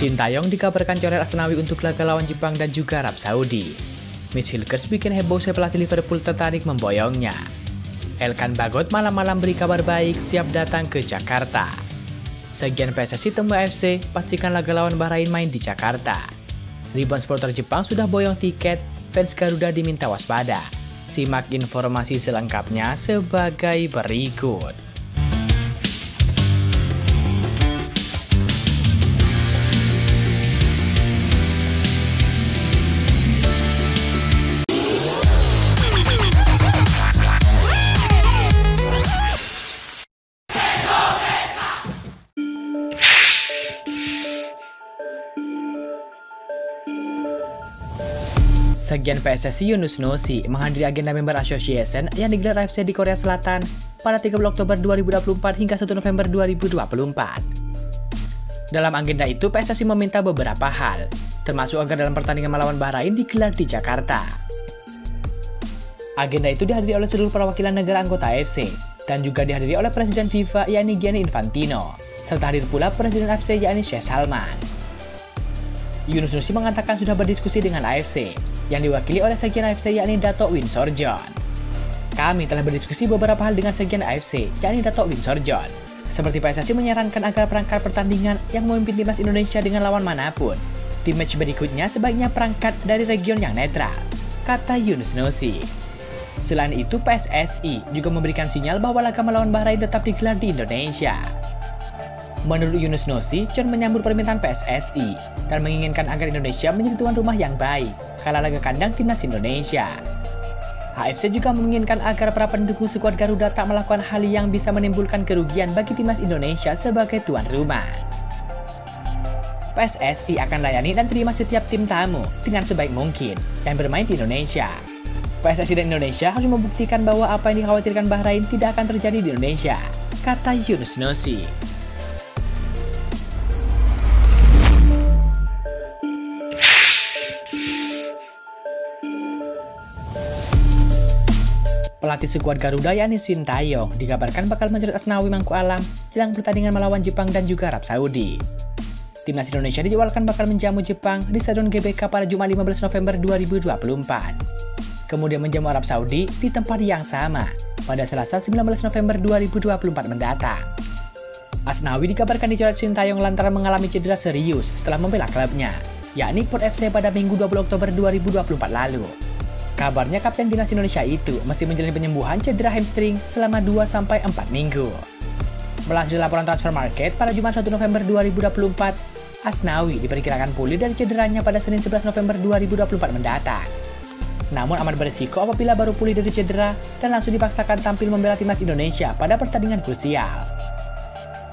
Sintayong dikabarkan coret Asnawi untuk laga lawan Jepang dan juga Arab Saudi. Miss Hilgers bikin heboh setelah pelatih Liverpool tertarik memboyongnya. Elkan Bagot malam-malam beri kabar baik siap datang ke Jakarta. Sekian PSSI temu AFC, pastikan laga lawan Bahrain main di Jakarta. Ribuan supporter Jepang sudah boyong tiket, fans Garuda diminta waspada. Simak informasi selengkapnya sebagai berikut. Sekjen PSSI Yunus Nusi menghadiri agenda Member Association yang digelar AFC di Korea Selatan pada 30 Oktober 2024 hingga 1 November 2024. Dalam agenda itu, PSSI meminta beberapa hal, termasuk agar dalam pertandingan melawan Bahrain digelar di Jakarta. Agenda itu dihadiri oleh seluruh perwakilan negara anggota AFC dan juga dihadiri oleh Presiden FIFA yakni Gianni Infantino, serta hadir pula Presiden AFC yakni Sheikh Salman. Yunus Nusi mengatakan sudah berdiskusi dengan AFC yang diwakili oleh Sekjen AFC yakni Dato' Win Sorjon. Kami telah berdiskusi beberapa hal dengan Sekjen AFC yakni Dato' Win Sorjon. Seperti PSSI menyarankan agar perangkat pertandingan yang memimpin timnas Indonesia dengan lawan manapun di match berikutnya sebaiknya perangkat dari region yang netral, kata Yunus Nusi. Selain itu, PSSI juga memberikan sinyal bahwa laga melawan Bahrain tetap digelar di Indonesia. Menurut Yunus Nusi, John menyambut permintaan PSSI dan menginginkan agar Indonesia menjadi tuan rumah yang baik kala laga kandang timnas Indonesia. AFC juga menginginkan agar para pendukung skuad Garuda tak melakukan hal yang bisa menimbulkan kerugian bagi timnas Indonesia sebagai tuan rumah. PSSI akan layani dan terima setiap tim tamu dengan sebaik mungkin yang bermain di Indonesia. PSSI dan Indonesia harus membuktikan bahwa apa yang dikhawatirkan Bahrain tidak akan terjadi di Indonesia, kata Yunus Nusi. Pelatih skuad Garuda yakni Sintayong dikabarkan bakal mencoret Asnawi Mangku Alam jelang pertandingan melawan Jepang dan juga Arab Saudi. Timnas Indonesia dijadwalkan bakal menjamu Jepang di Stadion GBK pada Jumat 15 November 2024. Kemudian menjamu Arab Saudi di tempat yang sama pada Selasa 19 November 2024 mendatang. Asnawi dikabarkan dicoret Sintayong lantaran mengalami cedera serius setelah membela klubnya, yakni Port FC pada Minggu 20 Oktober 2024 lalu. Kabarnya Kapten Timnas Indonesia itu mesti menjalani penyembuhan cedera hamstring selama 2-4 minggu. Melansir laporan Transfer Market pada Jumat 1 November 2024, Asnawi diperkirakan pulih dari cederanya pada Senin 11 November 2024 mendatang. Namun amat berisiko apabila baru pulih dari cedera dan langsung dipaksakan tampil membela timnas Indonesia pada pertandingan krusial.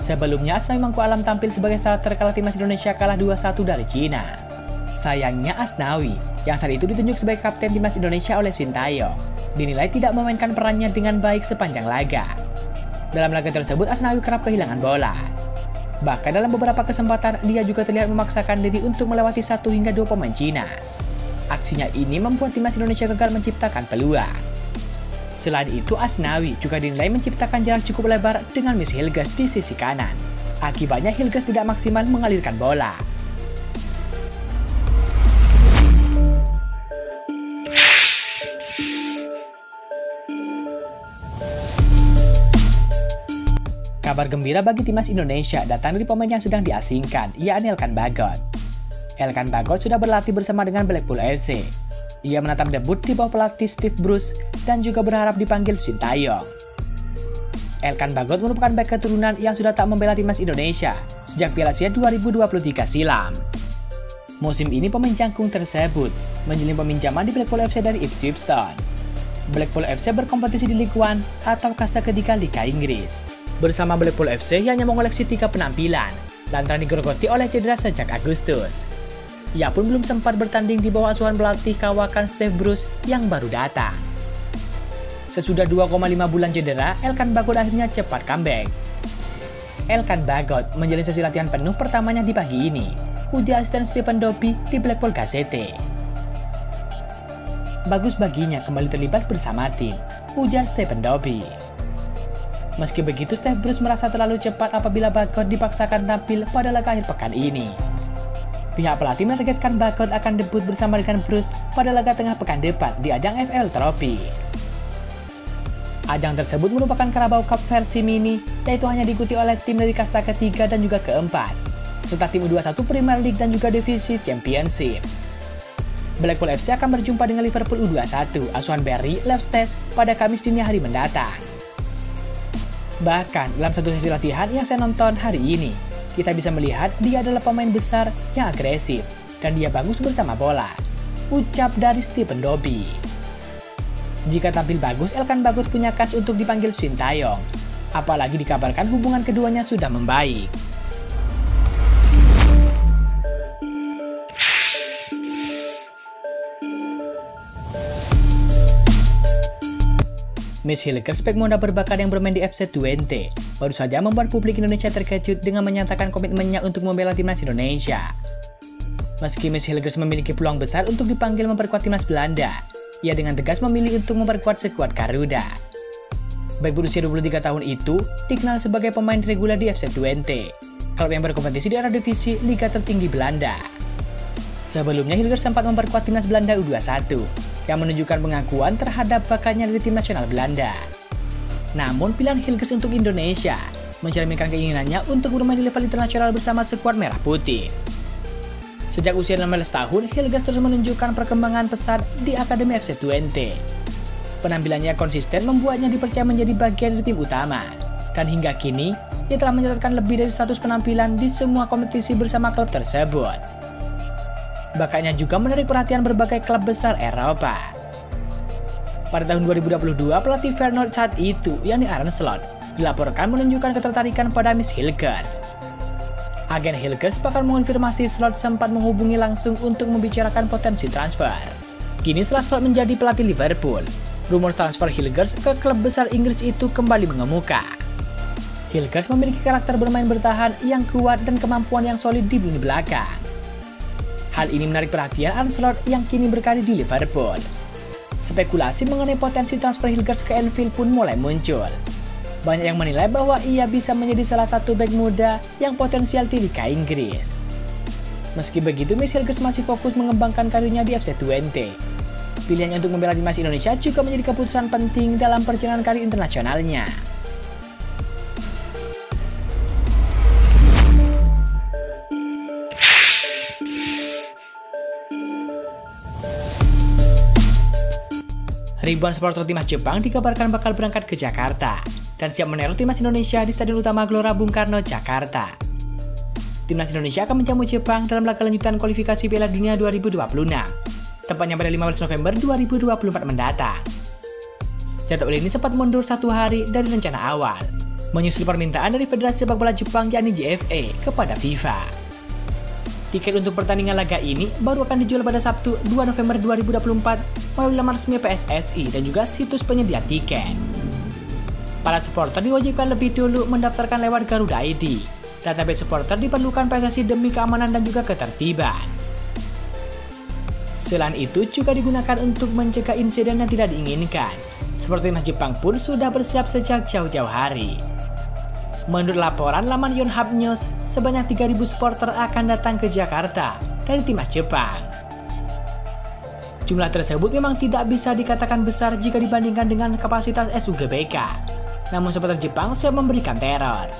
Sebelumnya, Asnawi Mangku Alam tampil sebagai starter kala timnas Indonesia kalah 2-1 dari Cina. Sayangnya Asnawi, yang saat itu ditunjuk sebagai kapten timnas Indonesia oleh Sintayong, dinilai tidak memainkan perannya dengan baik sepanjang laga. Dalam laga tersebut, Asnawi kerap kehilangan bola. Bahkan dalam beberapa kesempatan, dia juga terlihat memaksakan diri untuk melewati 1 hingga 2 pemain Cina. Aksinya ini membuat timnas Indonesia gagal menciptakan peluang. Selain itu, Asnawi juga dinilai menciptakan jarak cukup lebar dengan Miss Hilgers di sisi kanan. Akibatnya Hilgers tidak maksimal mengalirkan bola. Kabar gembira bagi timnas Indonesia datang dari pemain yang sedang diasingkan, yakni Elkan Bagot. Elkan Bagot sudah berlatih bersama dengan Blackpool FC. Ia menatap debut di bawah pelatih Steve Bruce dan juga berharap dipanggil Sintayong. Elkan Bagot merupakan bek keturunan yang sudah tak membela timnas Indonesia sejak Piala Asia 2023 silam. Musim ini pemain jangkung tersebut menjalin peminjaman di Blackpool FC dari Ipswich Town. Blackpool FC berkompetisi di League One atau kasta ketiga Liga Inggris. Bersama Blackpool FC hanya mengoleksi 3 penampilan, lantaran digerogoti oleh cedera sejak Agustus. Ia pun belum sempat bertanding di bawah asuhan pelatih kawakan Steve Bruce yang baru datang. Sesudah 2,5 bulan cedera, Elkan Bagot akhirnya cepat comeback. Elkan Bagot menjalani sesi latihan penuh pertamanya di pagi ini, ujar asisten Stephen Dobbie di Blackpool Gazette. Bagus baginya kembali terlibat bersama tim, ujar Stephen Dobbie. Meski begitu, Steve Bruce merasa terlalu cepat apabila Bagot dipaksakan tampil pada laga akhir pekan ini. Pihak pelatih menargetkan Bakot akan debut bersama dengan Bruce pada laga tengah pekan depan di ajang FL Trophy. Ajang tersebut merupakan Carabao Cup versi mini, yaitu hanya diikuti oleh tim dari kasta ketiga dan juga keempat, serta tim U21 Premier League dan juga Divisi Championship. Blackpool FC akan berjumpa dengan Liverpool U21 asuhan Barry Lefsters pada Kamis dini hari mendatang. Bahkan dalam satu sesi latihan yang saya nonton hari ini, kita bisa melihat dia adalah pemain besar yang agresif dan dia bagus bersama bola, ucap dari Stephen Dobbie. Jika tampil bagus, Elkan Bagot punya kans untuk dipanggil Sintayong, apalagi dikabarkan hubungan keduanya sudah membaik. Mitch Hilgers, bek muda berbakat yang bermain di FC Twente, baru saja membuat publik Indonesia terkejut dengan menyatakan komitmennya untuk membela timnas Indonesia. Meski Mitch Hilgers memiliki peluang besar untuk dipanggil memperkuat timnas Belanda, ia dengan tegas memilih untuk memperkuat skuad Garuda. Bek berusia 23 tahun itu dikenal sebagai pemain reguler di FC Twente, klub yang berkompetisi di Eredivisie Liga tertinggi Belanda. Sebelumnya Hilgers sempat memperkuat timnas Belanda U21, yang menunjukkan pengakuan terhadap bakatnya dari tim nasional Belanda. Namun pilihan Hilgers untuk Indonesia mencerminkan keinginannya untuk bermain di level internasional bersama skuad Merah Putih. Sejak usia 16 tahun, Hilgers terus menunjukkan perkembangan pesat di Akademi FC Twente. Penampilannya konsisten membuatnya dipercaya menjadi bagian dari tim utama, dan hingga kini ia telah mencatatkan lebih dari 100 penampilan di semua kompetisi bersama klub tersebut. Bakatnya juga menarik perhatian berbagai klub besar Eropa. Pada tahun 2022, pelatih Feyenoord saat itu, yakni Arne Slot, dilaporkan menunjukkan ketertarikan pada Mitch Hilgers. Agen Hilgers bahkan mengonfirmasi Slot sempat menghubungi langsung untuk membicarakan potensi transfer. Kini setelah Slot menjadi pelatih Liverpool, rumor transfer Hilgers ke klub besar Inggris itu kembali mengemuka. Hilgers memiliki karakter bermain bertahan yang kuat dan kemampuan yang solid di lini belakang. Hal ini menarik perhatian Arne Slot yang kini berkarir di Liverpool. Spekulasi mengenai potensi transfer Hilgers ke Anfield pun mulai muncul. Banyak yang menilai bahwa ia bisa menjadi salah satu bek muda yang potensial di Liga Inggris. Meski begitu, Mitch Hilgers masih fokus mengembangkan karirnya di FC Twente. Pilihannya untuk membela timnas Indonesia juga menjadi keputusan penting dalam perjalanan karir internasionalnya. Ribuan supporter timnas Jepang dikabarkan bakal berangkat ke Jakarta dan siap meneror timnas Indonesia di Stadion Utama Gelora Bung Karno, Jakarta. Timnas Indonesia akan menjamu Jepang dalam laga lanjutan kualifikasi Piala Dunia 2026, tepatnya pada 15 November 2024 mendatang. Jadwal ini sempat mundur 1 hari dari rencana awal, menyusul permintaan dari Federasi Sepak Bola Jepang yakni JFA kepada FIFA. Tiket untuk pertandingan laga ini baru akan dijual pada Sabtu 2 November 2024 melalui laman resmi PSSI dan juga situs penyedia tiket. Para supporter diwajibkan lebih dulu mendaftarkan lewat Garuda ID. Database supporter diperlukan PSSI demi keamanan dan juga ketertiban. Selain itu juga digunakan untuk mencegah insiden yang tidak diinginkan. Seperti timnas Jepang pun sudah bersiap sejak jauh-jauh hari. Menurut laporan laman Yonhap News, sebanyak 3.000 supporter akan datang ke Jakarta dari timnas Jepang. Jumlah tersebut memang tidak bisa dikatakan besar jika dibandingkan dengan kapasitas SUGBK. Namun supporter Jepang siap memberikan teror.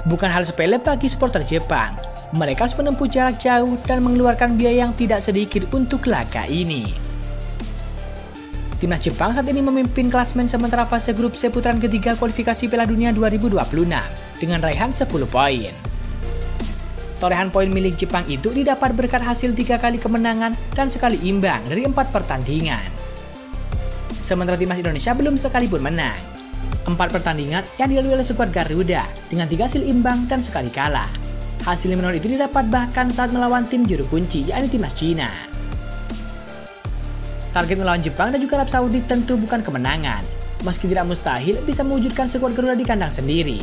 Bukan hal sepele bagi supporter Jepang. Mereka harus menempuh jarak jauh dan mengeluarkan biaya yang tidak sedikit untuk laga ini. Timnas Jepang saat ini memimpin klasmen sementara fase grup C putaran ketiga kualifikasi Piala Dunia 2026 dengan raihan 10 poin. Torehan poin milik Jepang itu didapat berkat hasil 3 kali kemenangan dan sekali imbang dari 4 pertandingan. Sementara timnas Indonesia belum sekalipun menang. 4 pertandingan yang dilalui oleh skuad Garuda dengan 3 hasil imbang dan sekali kalah. Hasil menor itu didapat bahkan saat melawan tim juru kunci yakni timnas Cina. Target melawan Jepang dan juga Arab Saudi tentu bukan kemenangan, meski tidak mustahil bisa mewujudkan skuad Garuda di kandang sendiri.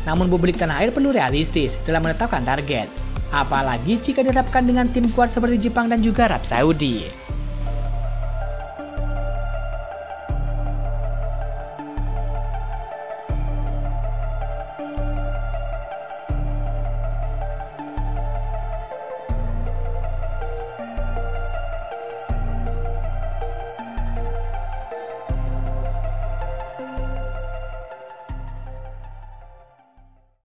Namun publik tanah air perlu realistis dalam menetapkan target, apalagi jika dihadapkan dengan tim kuat seperti Jepang dan juga Arab Saudi.